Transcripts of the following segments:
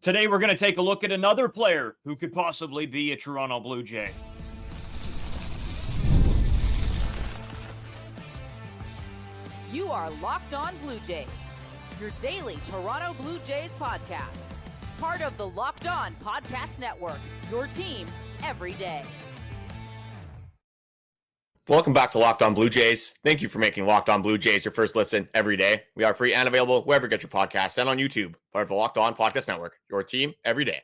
Today, we're going to take a look at another player who could possibly be a Toronto Blue Jay. You are Locked On Blue Jays, your daily Toronto Blue Jays podcast. Part of the Locked On Podcast Network, your team every day. Welcome back to Locked On Blue Jays. Thank you for making Locked On Blue Jays your first listen every day. We are free and available wherever you get your podcasts and on YouTube. Part of the Locked On Podcast Network, your team every day.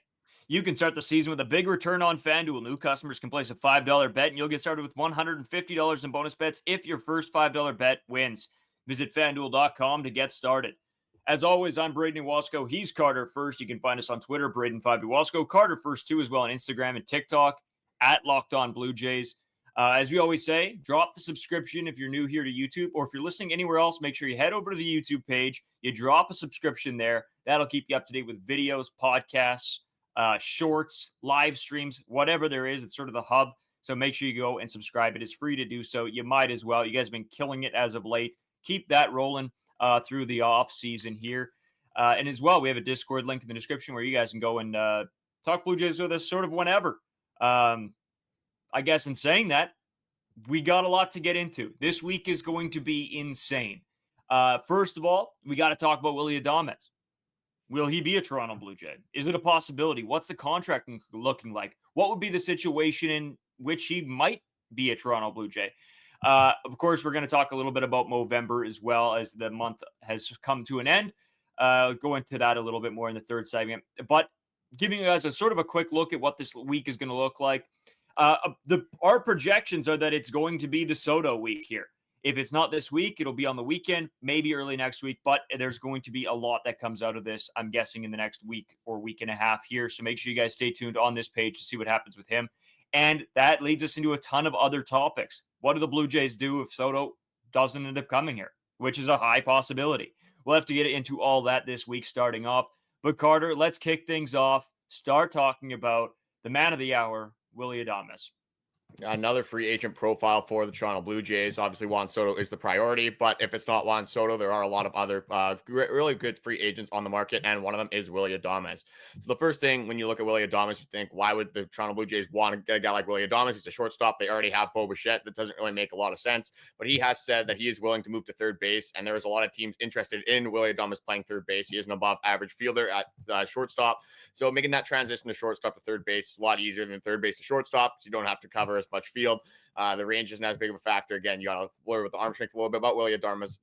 You can start the season with a big return on FanDuel. New customers can place a $5 bet, and you'll get started with $150 in bonus bets if your first $5 bet wins. Visit FanDuel.com to get started. As always, I'm Braden Iwasco. He's Carter First. You can find us on Twitter, Braden5Iwasco. Carter First, too, as well on Instagram and TikTok, at Locked On Blue Jays. As we always say, drop the subscription if you're new here to YouTube, or if you're listening anywhere else, make sure you head over to the YouTube page. You drop a subscription there. That'll keep you up to date with videos, podcasts, shorts, live streams, whatever there is. It's sort of the hub. So make sure you go and subscribe. It is free to do so. You might as well. You guys have been killing it as of late. Keep that rolling through the off season here. And as well, we have a Discord link in the description where you guys can go and talk Blue Jays with us sort of whenever. I guess in saying that, we got a lot to get into. This week is going to be insane. First of all, we got to talk about Willy Adames. Will he be a Toronto Blue Jay? Is it a possibility? What's the contract looking like? What would be the situation in which he might be a Toronto Blue Jay? Of course, we're going to talk a little bit about Movember as well, as the month has come to an end. Go into that a little bit more in the third segment. But giving you guys a sort of a quick look at what this week is going to look like. Our projections are that it's going to be the Soto week here. If it's not this week, it'll be on the weekend, maybe early next week, but there's going to be a lot that comes out of this, I'm guessing, in the next week or week and a half here. So make sure you guys stay tuned on this page to see what happens with him. And that leads us into a ton of other topics. What do the Blue Jays do if Soto doesn't end up coming here, which is a high possibility? We'll have to get into all that this week starting off. But Carter, let's kick things off. Start talking about the man of the hour, Willy Adames. Another free agent profile for the Toronto Blue Jays. Obviously, Juan Soto is the priority, but if it's not Juan Soto, there are a lot of other really good free agents on the market, and one of them is Willy Adames. So the first thing, when you look at Willy Adames, you think, why would the Toronto Blue Jays want to get a guy like Willy Adames? He's a shortstop. They already have Bo Bichette. That doesn't really make a lot of sense, but he has said that he is willing to move to third base, and there is a lot of teams interested in Willy Adames playing third base. He is an above-average fielder at shortstop, so making that transition to shortstop to third base is a lot easier than third base to shortstop, because you don't have to cover as much field. The range isn't as big of a factor. Again, you got to worry with the arm strength a little bit, but Willy Adames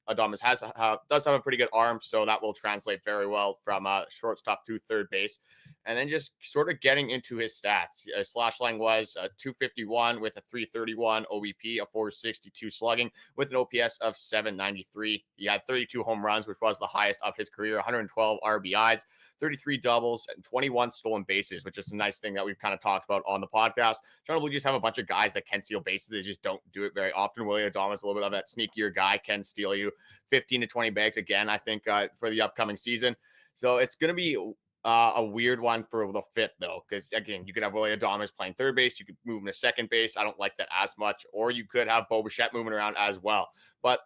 does have a pretty good arm, so that will translate very well from shortstop to third base. And then just sort of getting into his stats. His slash line was 251 with a 331 OBP, a 462 slugging with an OPS of 793. He had 32 home runs, which was the highest of his career, 112 RBIs, 33 doubles, and 21 stolen bases, which is a nice thing that we've kind of talked about on the podcast. Toronto Blue Jays have a bunch of guys that can steal bases. They just don't do it very often. Willy Adames is a little bit of that sneakier guy, can steal you 15 to 20 bags again, I think, for the upcoming season. So it's going to be a weird one for the fit, though, because, again, you could have Willy Adames playing third base. You could move him to second base. I don't like that as much. Or you could have Bo Bichette moving around as well. But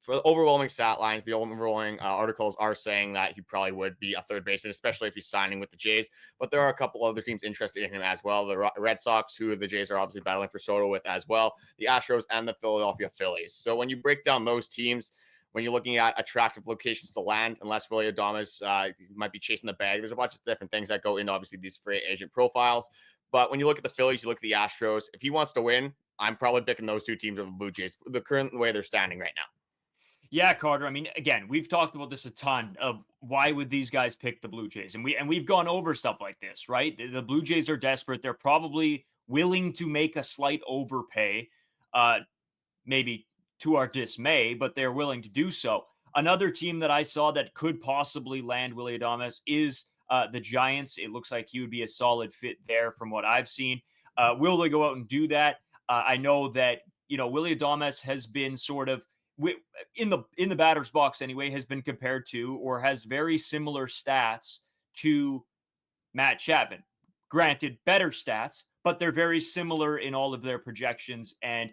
for the overwhelming stat lines, the overwhelming articles are saying that he probably would be a third baseman, especially if he's signing with the Jays. But there are a couple other teams interested in him as well. The Red Sox, who the Jays are obviously battling for Soto with as well, the Astros, and the Philadelphia Phillies. So when you break down those teams, when you're looking at attractive locations to land, unless Willy Adames might be chasing the bag, there's a bunch of different things that go into, obviously, these free agent profiles. But when you look at the Phillies, you look at the Astros, if he wants to win, I'm probably picking those two teams over the Blue Jays, the current way they're standing right now. Yeah, Carter. I mean, again, we've talked about this a ton of why would these guys pick the Blue Jays? And we've gone over stuff like this, right? The Blue Jays are desperate. They're probably willing to make a slight overpay, maybe to our dismay, but they're willing to do so. Another team that I saw that could possibly land Willy Adames is the Giants. It looks like he would be a solid fit there from what I've seen. Will they go out and do that? I know that, Willy Adames has been sort of in the batter's box anyway, has been compared to or has very similar stats to Matt Chapman. Granted, better stats, but they're very similar in all of their projections and,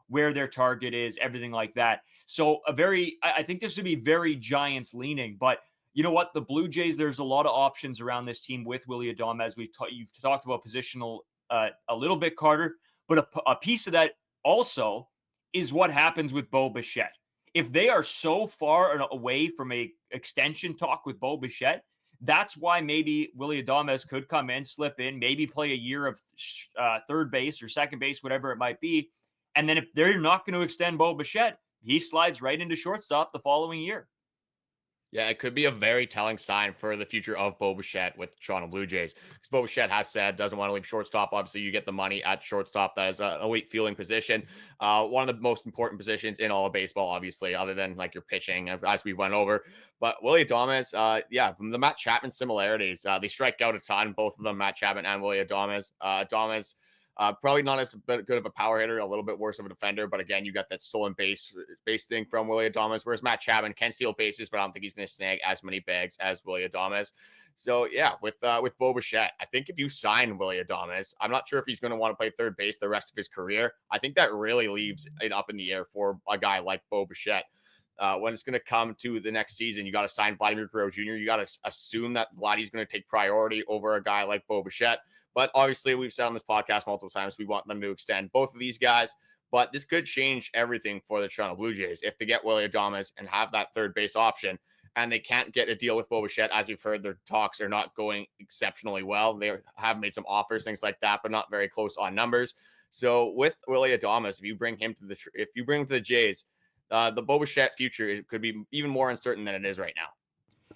where their target is, everything like that. So I think this would be very Giants leaning, but, you know what? The Blue Jays, there's a lot of options around this team with Willy Adames. You've talked about positional a little bit, Carter, but a piece of that also is what happens with Bo Bichette. If they are so far away from a extension talk with Bo Bichette, that's why maybe Willy Adames could come in, slip in, maybe play a year of third base or second base, whatever it might be. And then if they're not going to extend Bo Bichette, he slides right into shortstop the following year. Yeah, it could be a very telling sign for the future of Bo Bichette with the Toronto Blue Jays. Because Bo Bichette has said doesn't want to leave shortstop. Obviously, you get the money at shortstop. That is an elite fielding position. One of the most important positions in all of baseball, obviously, other than like your pitching, as we went over. But Willy Adames, the Matt Chapman similarities. They strike out a ton, both of them, Matt Chapman and Willy Adames. Adames, probably not as good of a power hitter, a little bit worse of a defender. But again, you got that stolen base thing from Willy Adames, whereas Matt Chapman can steal bases, but I don't think he's going to snag as many bags as Willy Adames. So yeah, with Bo Bichette, I think if you sign Willy Adames, I'm not sure if he's going to want to play third base the rest of his career. I think that really leaves it up in the air for a guy like Bo Bichette. When it's going to come to the next season, you got to sign Vladimir Guerrero Jr. You got to assume that Vladdy's going to take priority over a guy like Bo Bichette. But obviously, we've said on this podcast multiple times, we want them to extend both of these guys. But this could change everything for the Toronto Blue Jays if they get Willy Adames and have that third base option. And they can't get a deal with Bo Bichette. As we've heard, their talks are not going exceptionally well. They have made some offers, things like that, but not very close on numbers. So with Willy Adames, if you bring him to the Jays, the Bo Bichette future could be even more uncertain than it is right now.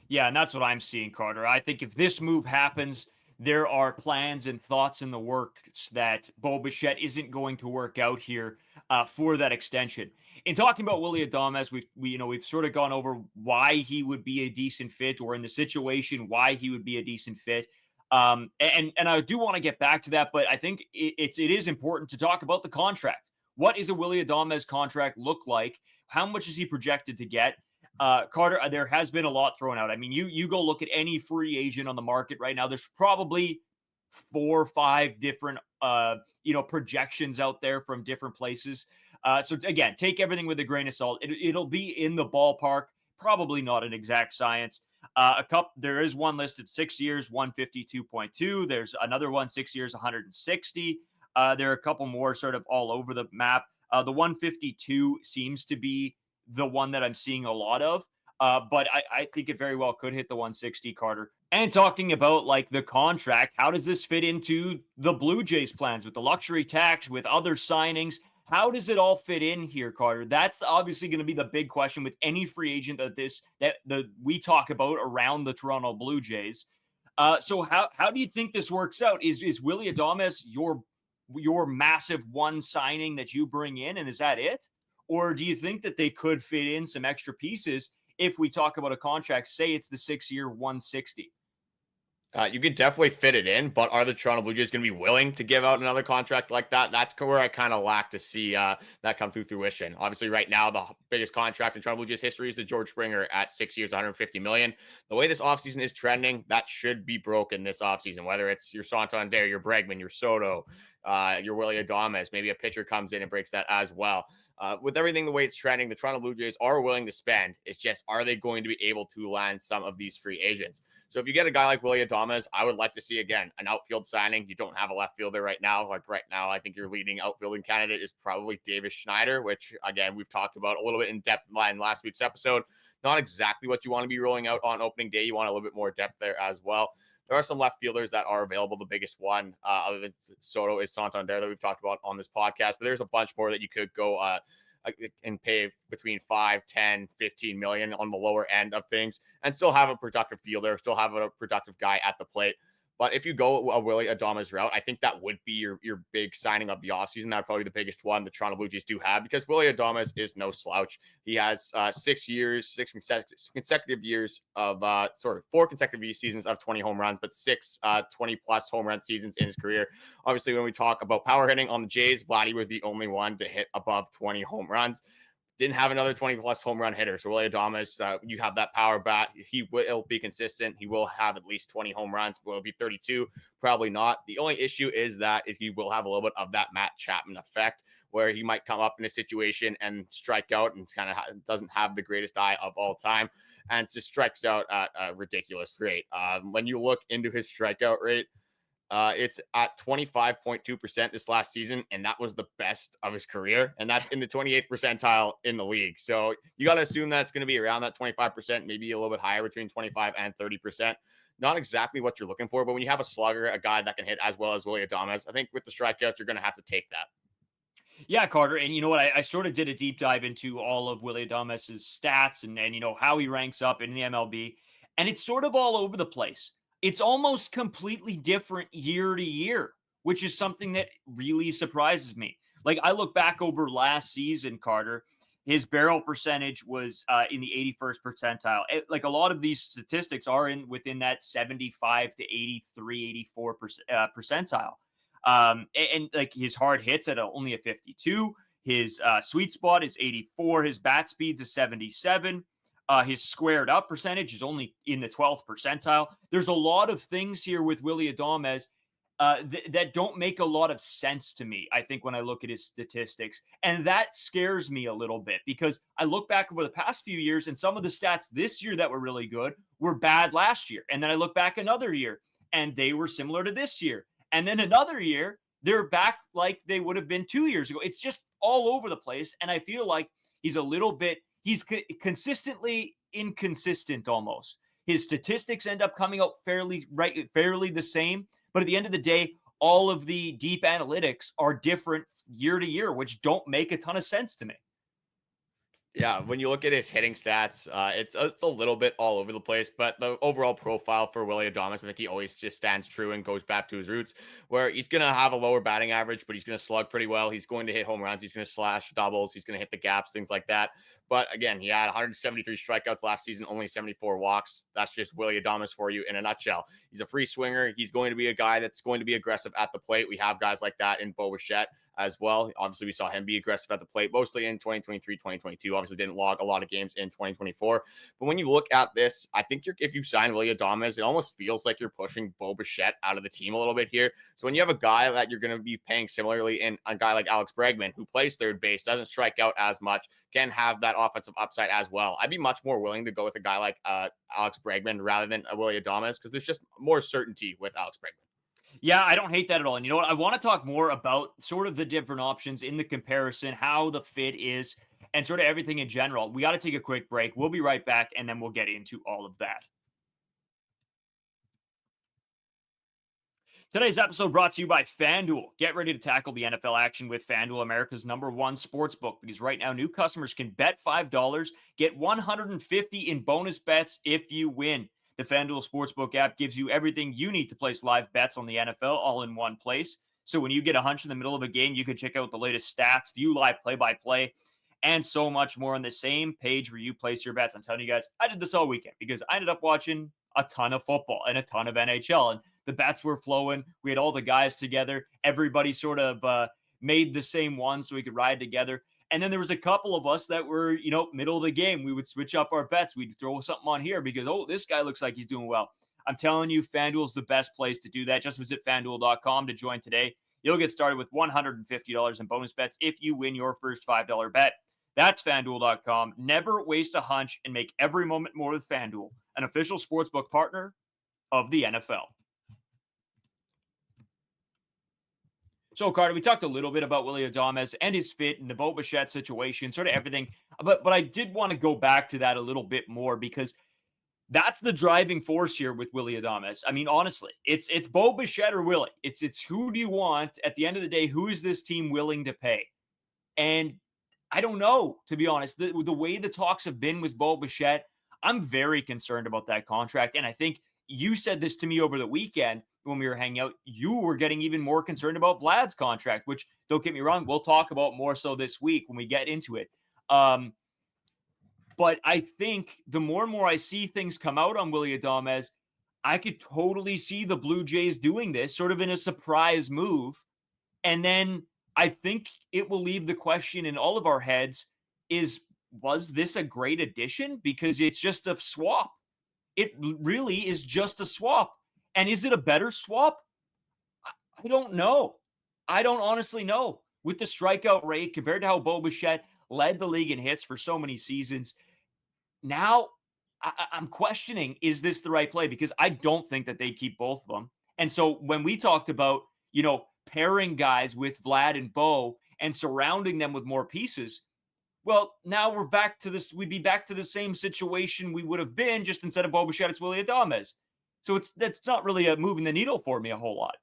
Yeah, and that's what I'm seeing, Carter. I think if this move happens, there are plans and thoughts in the works that Bo Bichette isn't going to work out here for that extension. In talking about Willy Adames, we've sort of gone over why he would be a decent fit, or in the situation why he would be a decent fit. And I do want to get back to that, but I think it is important to talk about the contract. What is a Willy Adames contract look like? How much is he projected to get? Carter, there has been a lot thrown out. I mean, you go look at any free agent on the market right now. There's probably 4 or 5 different, projections out there from different places. So again, take everything with a grain of salt. It'll be in the ballpark. Probably not an exact science. There is one listed 6 years, 152.2. There's another one 6 years, 160. There are a couple more sort of all over the map. The 152 seems to be the one that I'm seeing a lot of. But I think it very well could hit the 160, Carter. And talking about like the contract, how does this fit into the Blue Jays plans with the luxury tax, with other signings? How does it all fit in here, Carter? That's obviously going to be the big question with any free agent that we talk about around the Toronto Blue Jays. So how do you think this works out? Is Willy Adames your massive one signing that you bring in, and is that it? Or do you think that they could fit in some extra pieces if we talk about a contract, say it's the 6-year 160? You can definitely fit it in, but are the Toronto Blue Jays going to be willing to give out another contract like that? That's where I kind of lack to see that come through fruition. Obviously, right now, the biggest contract in Toronto Blue Jays history is the George Springer at 6 years, $150 million. The way this offseason is trending, that should be broken this offseason, whether it's your Santander, your Bregman, your Soto, your Willy Adames, maybe a pitcher comes in and breaks that as well. With everything the way it's trending, the Toronto Blue Jays are willing to spend. It's just, are they going to be able to land some of these free agents? So if you get a guy like Willy Adames, I would like to see, again, an outfield signing. You don't have a left fielder right now. Like right now, I think your leading outfielding candidate is probably Davis Schneider, which, again, we've talked about a little bit in depth in last week's episode. Not exactly what you want to be rolling out on opening day. You want a little bit more depth there as well. There are some left fielders that are available. The biggest one, other than Soto, is Santander that we've talked about on this podcast. But there's a bunch more that you could go and pay between 5, 10, 15 million on the lower end of things and still have a productive fielder, still have a productive guy at the plate. But if you go a Willy Adames route, I think that would be your big signing of the offseason. That's probably the biggest one the Toronto Blue Jays do have, because Willy Adames is no slouch. He has 6 consecutive years of 4 consecutive seasons of 20 home runs, but 6 20-plus home run seasons in his career. Obviously, when we talk about power hitting on the Jays, Vladdy was the only one to hit above 20 home runs. Didn't have another 20-plus home run hitter. So Willy Adames, you have that power bat. He will be consistent. He will have at least 20 home runs. Will it be 32? Probably not. The only issue is that he will have a little bit of that Matt Chapman effect, where he might come up in a situation and strike out and kind of doesn't have the greatest eye of all time. and just strikes out at a ridiculous rate. When you look into his strikeout rate, it's at 25.2% this last season, and that was the best of his career. And that's in the 28th percentile in the league. So you got to assume that's going to be around that 25%, maybe a little bit higher between 25 and 30%. Not exactly what you're looking for, but when you have a slugger, a guy that can hit as well as Willy Adames, I think with the strikeouts, you're going to have to take that. Yeah, Carter. And you know what? I sort of did a deep dive into all of Willy Adames' stats and, you know, how he ranks up in the MLB. And it's sort of all over the place. It's almost completely different year to year, which is something that really surprises me. Like, I look back over last season, Carter, his barrel percentage was in the 81st percentile. Like, a lot of these statistics are within that 75 to 83, 84 percentile. And like his hard hits at only a 52. His sweet spot is 84. His bat speeds is 77. His squared up percentage is only in the 12th percentile. There's a lot of things here with Willy Adames that don't make a lot of sense to me, I think, when I look at his statistics. And that scares me a little bit because I look back over the past few years and some of the stats this year that were really good were bad last year. And then I look back another year and they were similar to this year. And then another year, they're back like they would have been 2 years ago. It's just all over the place. And I feel like he's consistently inconsistent almost. His statistics end up coming out fairly the same. But at the end of the day, all of the deep analytics are different year to year, which don't make a ton of sense to me. Yeah, when you look at his hitting stats, it's a little bit all over the place, but the overall profile for Willy Adames, I think he always just stands true and goes back to his roots, where he's going to have a lower batting average, but he's going to slug pretty well. He's going to hit home runs. He's going to slash doubles. He's going to hit the gaps, things like that. But again, he had 173 strikeouts last season, only 74 walks. That's just Willy Adames for you in a nutshell. He's a free swinger. He's going to be a guy that's going to be aggressive at the plate. We have guys like that in Bo Bichette as well. Obviously, we saw him be aggressive at the plate, mostly in 2023, 2022. Obviously, didn't log a lot of games in 2024. But when you look at this, I think if you sign Willy Adames, it almost feels like you're pushing Bo Bichette out of the team a little bit here. So when you have a guy that you're going to be paying similarly in a guy like Alex Bregman, who plays third base, doesn't strike out as much, can have that offensive upside as well. I'd be much more willing to go with a guy like Alex Bregman rather than Willy Adames because there's just more certainty with Alex Bregman. Yeah, I don't hate that at all. And you know what? I want to talk more about sort of the different options in the comparison, how the fit is, and sort of everything in general. We got to take a quick break. We'll be right back, and then we'll get into all of that. Today's episode brought to you by FanDuel. Get ready to tackle the NFL action with FanDuel, America's #1 sports book, because right now new customers can bet $5, get $150 in bonus bets if you win. The FanDuel Sportsbook app gives you everything you need to place live bets on the NFL all in one place. So when you get a hunch in the middle of a game, you can check out the latest stats, view live play-by-play, and so much more on the same page where you place your bets. I'm telling you guys, I did this all weekend because I ended up watching a ton of football and a ton of NHL, and the bets were flowing. We had all the guys together. Everybody sort of made the same one so we could ride together. And then there was a couple of us that were, you know, middle of the game. We would switch up our bets. We'd throw something on here because, oh, this guy looks like he's doing well. I'm telling you, FanDuel's the best place to do that. Just visit FanDuel.com to join today. You'll get started with $150 in bonus bets if you win your first $5 bet. That's FanDuel.com. Never waste a hunch and make every moment more with FanDuel, an official sportsbook partner of the NFL. So, Carter, we talked a little bit about Willy Adames and his fit and the Bo Bichette situation, sort of everything. But I did want to go back to that a little bit more because that's the driving force here with Willy Adames. I mean, honestly, it's Bo Bichette or Willy. It's who do you want at the end of the day? Who is this team willing to pay? And I don't know, to be honest. The way the talks have been with Bo Bichette, I'm very concerned about that contract. And I think you said this to me over the weekend when we were hanging out. You were getting even more concerned about Vlad's contract, which, don't get me wrong, we'll talk about more so this week when we get into it. But I think the more and more I see things come out on Willy Adames, I could totally see the Blue Jays doing this sort of in a surprise move. And then I think it will leave the question in all of our heads was this a great addition? Because it's just a swap. It really is just a swap. And is it a better swap? I don't know. I don't honestly know. With the strikeout rate compared to how Bo Bichette led the league in hits for so many seasons, now I'm questioning, is this the right play? Because I don't think that they keep both of them. And so when we talked about, pairing guys with Vlad and Bo and surrounding them with more pieces, well, now we're back to this. We'd be back to the same situation we would have been, just instead of Bo Bichette, it's Willy Adames. So that's not really moving the needle for me a whole lot.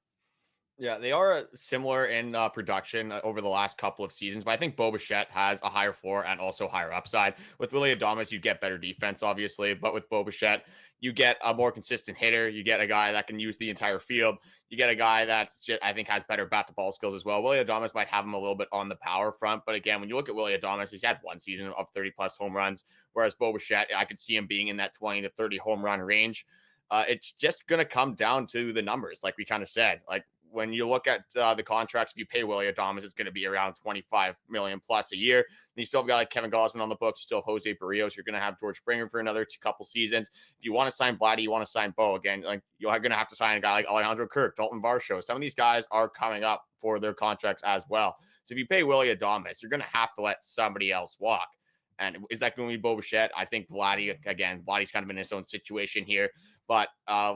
Yeah, they are similar in production over the last couple of seasons, but I think Bo Bichette has a higher floor and also higher upside. With Willy Adames, you get better defense, obviously, but with Bo Bichette, you get a more consistent hitter. You get a guy that can use the entire field. You get a guy that I think has better bat-to-ball skills as well. Willy Adames might have him a little bit on the power front, but again, when you look at Willy Adames, he's had one season of 30-plus home runs, whereas Bo Bichette, I could see him being in that 20 to 30 home run range. It's just going to come down to the numbers, like we kind of said. Like, when you look at the contracts, if you pay Willy Adames, it's going to be around $25 million plus a year. And you still have a guy like Kevin Gausman on the books. You still have Jose Berrios. You're going to have George Springer for another couple seasons. If you want to sign Vladdy, you want to sign Bo again. Like, you're going to have to sign a guy like Alejandro, Kirk, Daulton, Varsho. Some of these guys are coming up for their contracts as well. So if you pay Willy Adames, you're going to have to let somebody else walk. And is that going to be Bo Bichette? I think Vladdy's kind of in his own situation here. But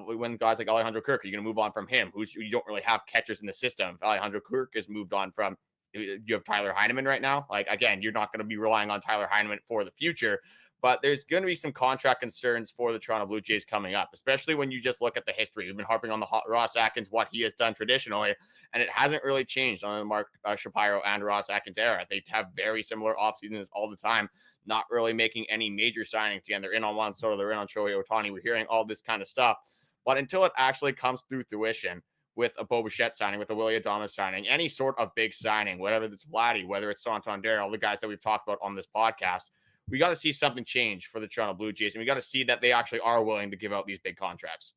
when guys like Alejandro Kirk, are you going to move on from him? You don't really have catchers in the system. If Alejandro Kirk is moved on from, you have Tyler Heineman right now. Like, again, you're not going to be relying on Tyler Heineman for the future. But there's going to be some contract concerns for the Toronto Blue Jays coming up, especially when you just look at the history. We've been harping on the Ross Atkins, what he has done traditionally, and it hasn't really changed on the Mark Shapiro and Ross Atkins era. They have very similar off seasons all the time, not really making any major signings. Again, they're in on Juan Soto, they're in on Shohei Ohtani. We're hearing all this kind of stuff. But until it actually comes through fruition with a Bo Bichette signing, with a Willy Adames signing, any sort of big signing, whether it's Vladdy, whether it's Santander, all the guys that we've talked about on this podcast, we got to see something change for the Toronto Blue Jays, and we got to see that they actually are willing to give out these big contracts.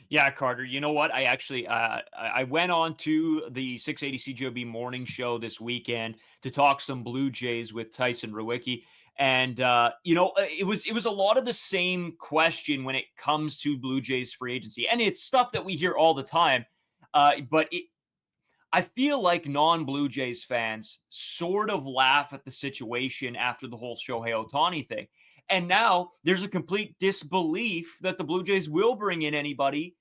Yeah, Carter, you know what? I actually I went on to the 680 CJOB morning show this weekend to talk some Blue Jays with Tyson Rewicki. And, it was a lot of the same question when it comes to Blue Jays free agency. And it's stuff that we hear all the time. But I feel like non-Blue Jays fans sort of laugh at the situation after the whole Shohei Ohtani thing. And now there's a complete disbelief that the Blue Jays will bring in anybody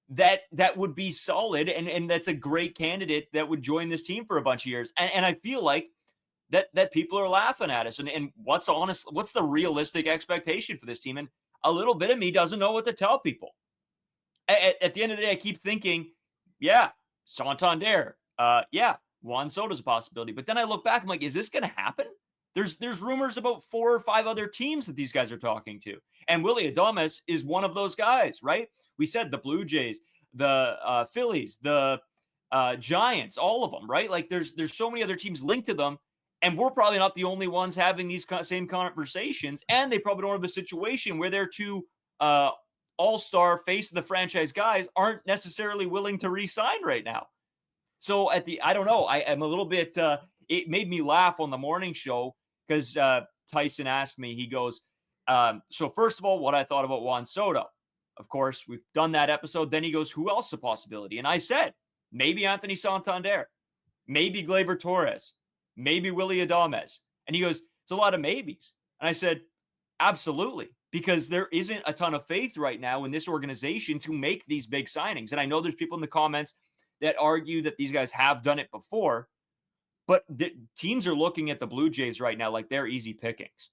that would be solid and that's a great candidate that would join this team for a bunch of years. And I feel like that people are laughing at us. And what's the realistic expectation for this team? And a little bit of me doesn't know what to tell people. At the end of the day, I keep thinking, yeah, Santander, Juan Soto's a possibility. But then I look back, I'm like, is this going to happen? There's rumors about 4 or 5 other teams that these guys are talking to. And Willy Adames is one of those guys, right? We said the Blue Jays, the Phillies, the Giants, all of them, right? Like there's so many other teams linked to them. And we're probably not the only ones having these same conversations. And they probably don't have a situation where their 2 all-star face of the franchise guys aren't necessarily willing to re-sign right now. So I don't know. I am a little bit, it made me laugh on the morning show because Tyson asked me, he goes, so first of all, what I thought about Juan Soto. Of course, we've done that episode. Then he goes, who else is a possibility? And I said, maybe Anthony Santander, maybe Gleyber Torres, maybe Willy Adames. And he goes, it's a lot of maybes. And I said, absolutely, because there isn't a ton of faith right now in this organization to make these big signings. And I know there's people in the comments that argue that these guys have done it before, but the teams are looking at the Blue Jays right now like they're easy pickings.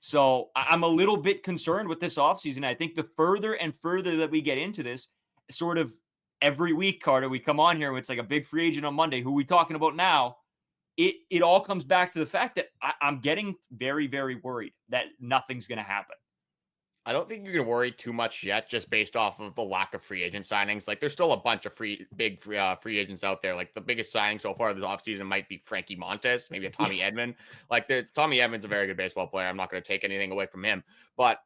So I'm a little bit concerned with this offseason. I think the further and further that we get into this, sort of every week, Carter, we come on here and it's like a big free agent on Monday. Who are we talking about now? It all comes back to the fact that I'm getting very, very worried that nothing's going to happen. I don't think you can worry too much yet, just based off of the lack of free agent signings. Like, there's still a bunch of big free agents out there. Like, the biggest signing so far this offseason might be Frankie Montes, maybe a Tommy Edman. Like, Tommy Edman's a very good baseball player. I'm not going to take anything away from him. But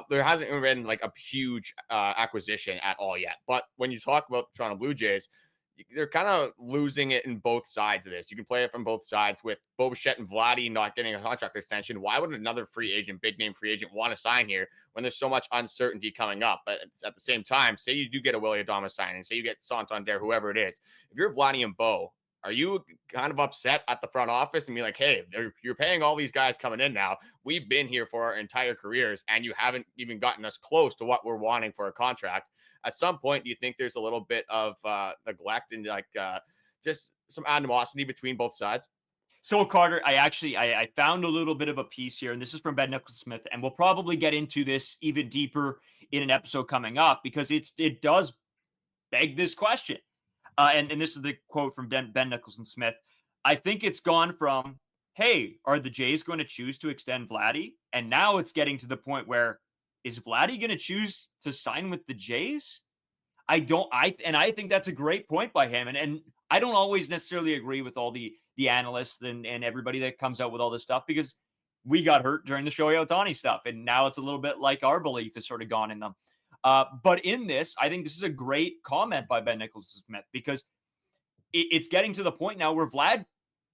there hasn't been, like, a huge acquisition at all yet. But when you talk about the Toronto Blue Jays, they're kind of losing it in both sides of this. You can play it from both sides with Bo Bichette and Vladdy not getting a contract extension. Why would another free agent, big name free agent, want to sign here when there's so much uncertainty coming up? But at the same time, say you do get a Willy Adames signing, say you get Santander, whoever it is. If you're Vladdy and Bo, Are you kind of upset at the front office and be like, hey, you're paying all these guys coming in now? We've been here for our entire careers, and you haven't even gotten us close to what we're wanting for a contract. At some point, do you think there's a little bit of neglect and just some animosity between both sides? So Carter, I found a little bit of a piece here, and this is from Ben Nicholson-Smith, and we'll probably get into this even deeper in an episode coming up because it does beg this question. And this is the quote from Ben Nicholson-Smith. I think it's gone from, hey, are the Jays going to choose to extend Vladdy? And now it's getting to the point where, is Vladdy going to choose to sign with the Jays? I think that's a great point by him. And I don't always necessarily agree with all the analysts and everybody that comes out with all this stuff because we got hurt during the Shohei Ohtani stuff. And now it's a little bit like our belief has sort of gone in them. But in this, I think this is a great comment by Ben Nicholson-Smith because it's getting to the point now where Vlad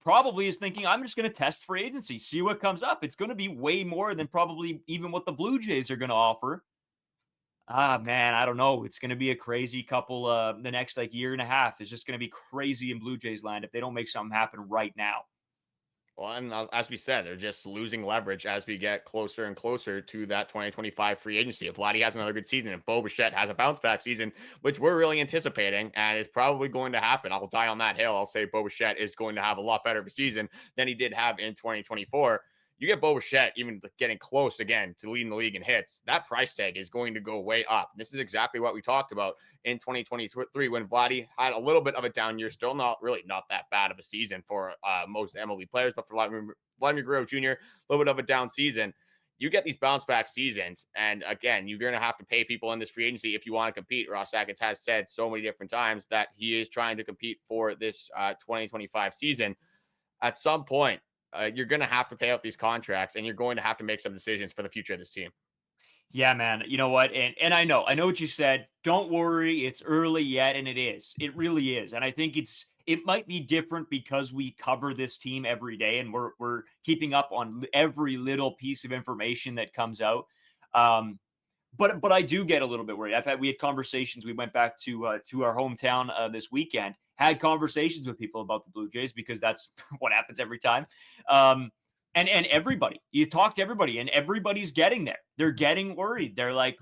probably is thinking, I'm just going to test free agency, see what comes up. It's going to be way more than probably even what the Blue Jays are going to offer. Man, I don't know. It's going to be a crazy couple, the next year and a half is just going to be crazy in Blue Jays land if they don't make something happen right now. Well, and as we said, they're just losing leverage as we get closer and closer to that 2025 free agency. If Vladdy has another good season, if Bo Bichette has a bounce back season, which we're really anticipating and is probably going to happen, I'll die on that hill. I'll say Bo Bichette is going to have a lot better of a season than he did have in 2024. You get Bo Bichette even getting close again to leading the league in hits, that price tag is going to go way up. This is exactly what we talked about in 2023 when Vladdy had a little bit of a down year, still not that bad of a season for most MLB players, but for Vladimir Guerrero Jr., a little bit of a down season. You get these bounce back seasons, and again, you're going to have to pay people in this free agency if you want to compete. Ross Sackett has said so many different times that he is trying to compete for this 2025 season. At some point, you're going to have to pay out these contracts and you're going to have to make some decisions for the future of this team. Yeah, man. You know what? And I know what you said. Don't worry. It's early yet. And it is. It really is. And I think it might be different because we cover this team every day and we're keeping up on every little piece of information that comes out. But I do get a little bit worried. We had conversations. We went back to our hometown this weekend, had conversations with people about the Blue Jays because that's what happens every time. And everybody, you talk to everybody and everybody's getting there. They're getting worried. They're like,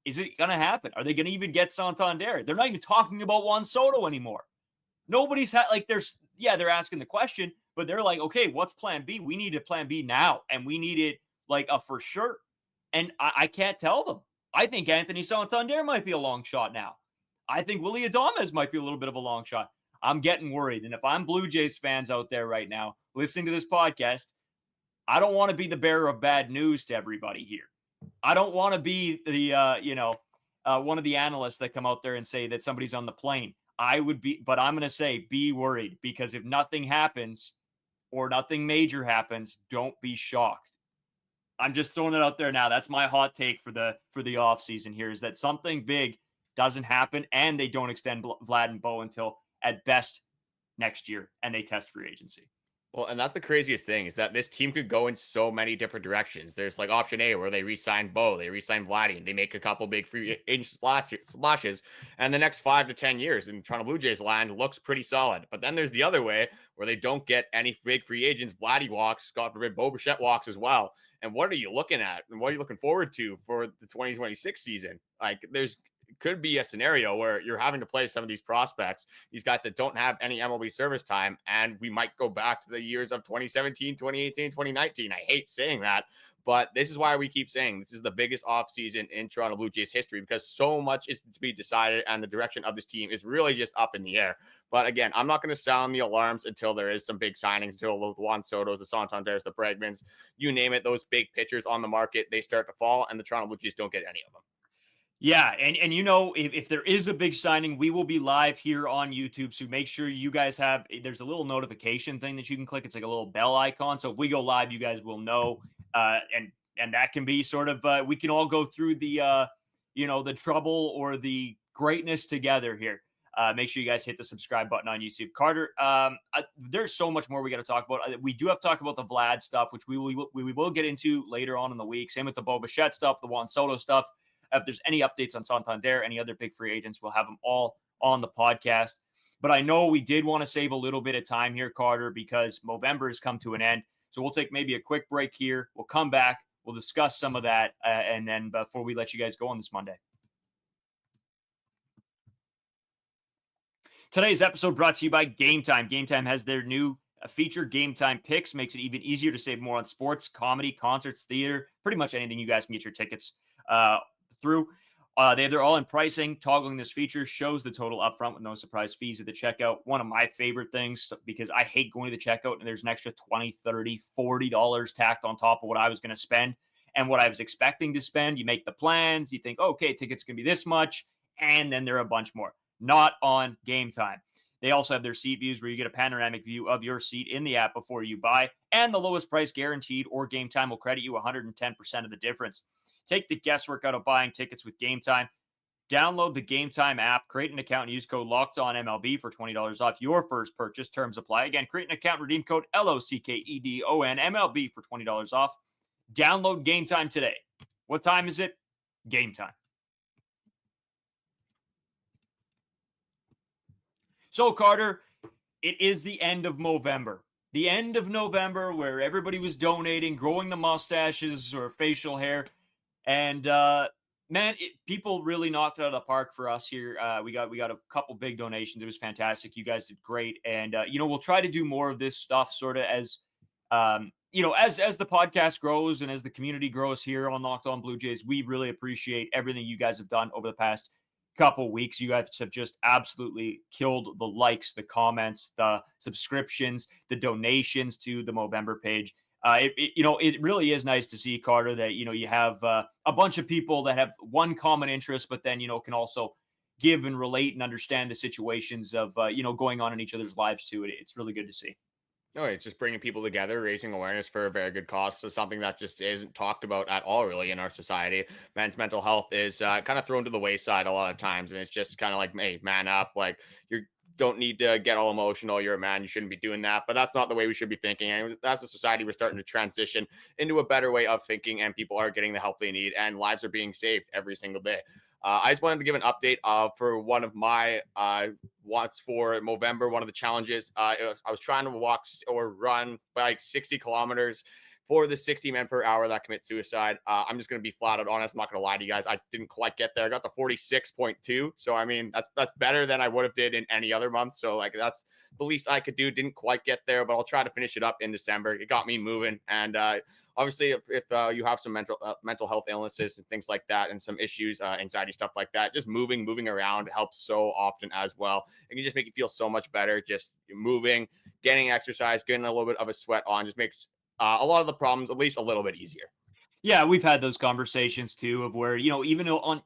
is it going to happen? Are they going to even get Santander? They're not even talking about Juan Soto anymore. Nobody's they're asking the question, but they're like, okay, what's plan B? We need a plan B now. And we need it for sure. And I can't tell them. I think Anthony Santander might be a long shot now. I think Willy Adames might be a little bit of a long shot. I'm getting worried. And if I'm Blue Jays fans out there right now listening to this podcast, I don't want to be the bearer of bad news to everybody here. I don't want to be the, one of the analysts that come out there and say that somebody's on the plane. But I'm going to say be worried because if nothing happens or nothing major happens, don't be shocked. I'm just throwing it out there now. That's my hot take for the off season here is that something big doesn't happen and they don't extend Vlad and Bo until at best next year and they test free agency. Well, and that's the craziest thing is that this team could go in so many different directions. There's option A where they re-sign Bo, they re-sign Vladdy, and they make a couple big free agent splashes. And the next 5 to 10 years in Toronto Blue Jays land looks pretty solid. But then there's the other way where they don't get any big free agents. Vladdy walks, God forbid, Bo Bichette walks as well. And what are you looking at? And what are you looking forward to for the 2026 season? There's could be a scenario where you're having to play some of these prospects, these guys that don't have any MLB service time, and we might go back to the years of 2017, 2018, 2019. I hate saying that, but this is why we keep saying this is the biggest offseason in Toronto Blue Jays history because so much is to be decided and the direction of this team is really just up in the air. But again, I'm not going to sound the alarms until there is some big signings, until the Juan Sotos, the Santanders, the Bregmans, you name it, those big pitchers on the market, they start to fall and the Toronto Blue Jays don't get any of them. Yeah, and if there is a big signing, we will be live here on YouTube. So make sure you guys there's a little notification thing that you can click. It's like a little bell icon. So if we go live, you guys will know. And that can be sort of we can all go through the the trouble or the greatness together here. Make sure you guys hit the subscribe button on YouTube. Carter, there's so much more we got to talk about. We do have to talk about the Vlad stuff, which we will get into later on in the week. Same with the Bo Bichette stuff, the Juan Soto stuff. If there's any updates on Santander, any other big free agents, we'll have them all on the podcast. But I know we did want to save a little bit of time here, Carter, because Movember has come to an end. So we'll take maybe a quick break here. We'll come back. We'll discuss some of that. And then before we let you guys go on this Monday. Today's episode brought to you by Game Time. Game Time has their new feature, Game Time Picks. Makes it even easier to save more on sports, comedy, concerts, theater, pretty much anything you guys can get your tickets through. They have their all-in pricing. Toggling this feature shows the total upfront with no surprise fees at the checkout. One of my favorite things, because I hate going to the checkout and there's an extra $20, $30, $40 tacked on top of what I was going to spend and what I was expecting to spend. You make the plans. You think, okay, tickets going to be this much. And then there are a bunch more. Not on Game Time. They also have their seat views where you get a panoramic view of your seat in the app before you buy, and the lowest price guaranteed, or Game Time will credit you 110% of the difference. Take the guesswork out of buying tickets with Game Time. Download the Game Time app, create an account, and use code LOCKEDONMLB for $20 off your first purchase. Terms apply. Again, create an account, redeem code LOCKEDONMLB for $20 off. Download Game Time today. What time is it? Game Time. So, Carter, it is the end of Movember. The end of November, where everybody was donating, growing the mustaches or facial hair. And, man, people really knocked it out of the park for us here. We got a couple big donations. It was fantastic. You guys did great. And, we'll try to do more of this stuff sort of as, as the podcast grows and as the community grows here on Locked On Blue Jays. We really appreciate everything you guys have done over the past couple weeks. You guys have just absolutely killed the likes, the comments, the subscriptions, the donations to the Movember page. It really is nice to see, Carter, that, you have a bunch of people that have one common interest, but then, can also give and relate and understand the situations of, going on in each other's lives too. It's really good to see. No, it's just bringing people together, raising awareness for a very good cause. So something that just isn't talked about at all, really, in our society. Men's mental health is kind of thrown to the wayside a lot of times, and it's just kind of like, hey, man up. Like, you don't need to get all emotional. You're a man. You shouldn't be doing that. But that's not the way we should be thinking. And as a society, we're starting to transition into a better way of thinking, and people are getting the help they need, and lives are being saved every single day. I just wanted to give an update for one of my wants for Movember. One of the challenges, I was trying to walk or run like 60 kilometers for the 60 men per hour that commit suicide. I'm just going to be flat out honest. I'm not going to lie to you guys. I didn't quite get there. I got to 46.2. So, I mean, that's better than I would have did in any other month. So, like, that's the least I could do. Didn't quite get there, but I'll try to finish it up in December. It got me moving. And obviously, if you have some mental health illnesses and things like that, and some issues, anxiety, stuff like that, just moving around helps so often as well. It can just make you feel so much better. Just moving, getting exercise, getting a little bit of a sweat on just makes a lot of the problems at least a little bit easier. Yeah, we've had those conversations too of where, even on,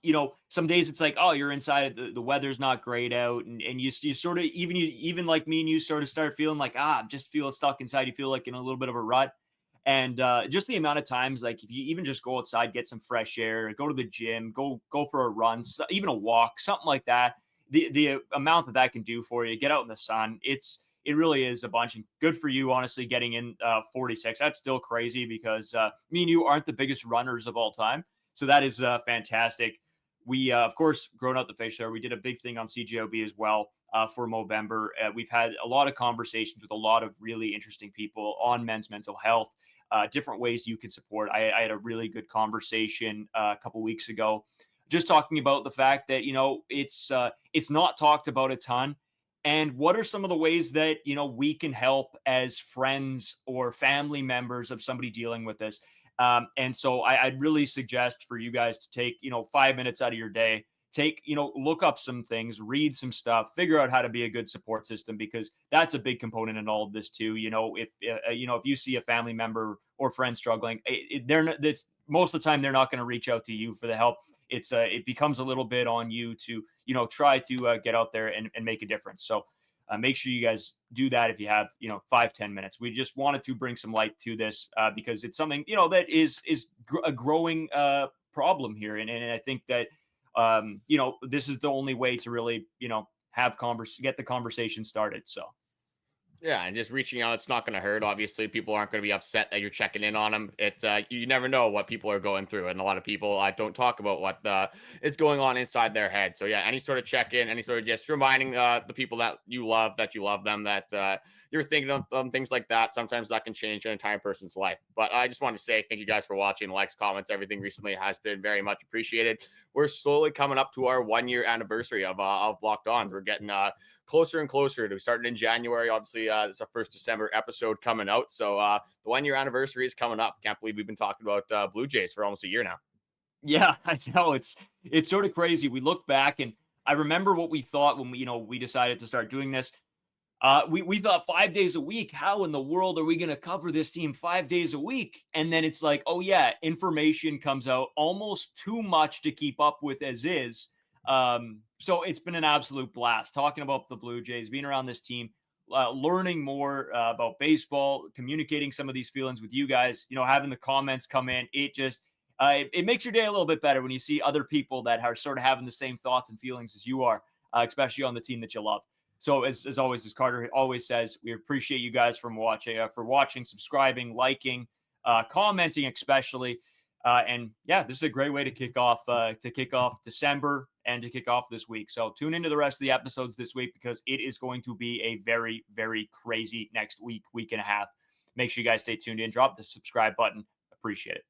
some days it's like, oh, you're inside, the weather's not great out. And you sort of, even like me and you sort of start feeling like, just feel stuck inside. You feel like in a little bit of a rut. And just the amount of times, like if you even just go outside, get some fresh air, go to the gym, go for a run, even a walk, something like that. The amount that can do for you, get out in the sun. It really is a bunch, and good for you, honestly, getting in 46. That's still crazy because me and you aren't the biggest runners of all time. So that is fantastic. We, of course, grown up the facial hair. We did a big thing on CJOB as well for Movember. We've had a lot of conversations with a lot of really interesting people on men's mental health, different ways you can support. I had a really good conversation a couple weeks ago, just talking about the fact that, it's not talked about a ton. And what are some of the ways that, we can help as friends or family members of somebody dealing with this? And so I'd really suggest for you guys to take, 5 minutes out of your day, look up some things, read some stuff, figure out how to be a good support system, because that's a big component in all of this too. If you see a family member or friend struggling, it's most of the time they're not going to reach out to you for the help. It becomes a little bit on you to, try to get out there and make a difference. So make sure you guys do that if you have, 5-10 minutes. We just wanted to bring some light to this because it's something, that is a growing problem here. And I think that, this is the only way to really, get the conversation started. So. Yeah, and just reaching out, it's not going to hurt. Obviously, people aren't going to be upset that you're checking in on them. It's you never know what people are going through, and a lot of people don't talk about what is going on inside their head. So yeah, any sort of check in, any sort of just reminding the people that you love them, that you're thinking of them, things like that. Sometimes that can change an entire person's life. But I just want to say thank you guys for watching, likes, comments, everything recently has been very much appreciated. We're slowly coming up to our 1 year anniversary of Locked On. We're getting closer and closer to starting in January. Obviously, it's our first December episode coming out. So the 1 year anniversary is coming up. Can't believe we've been talking about Blue Jays for almost a year now. Yeah, I know. It's sort of crazy. We look back and I remember what we thought when we decided to start doing this. We thought 5 days a week. How in the world are we going to cover this team 5 days a week? And then it's like, oh yeah, information comes out almost too much to keep up with as is. So it's been an absolute blast talking about the Blue Jays, being around this team, learning more about baseball, communicating some of these feelings with you guys. Having the comments come in, it makes your day a little bit better when you see other people that are sort of having the same thoughts and feelings as you are, especially on the team that you love. So as always, as Carter always says, we appreciate you guys for watching, subscribing, liking, commenting, especially. And yeah, this is a great way to kick off December and to kick off this week. So tune into the rest of the episodes this week because it is going to be a very, very crazy next week and a half. Make sure you guys stay tuned in. Drop the subscribe button. Appreciate it.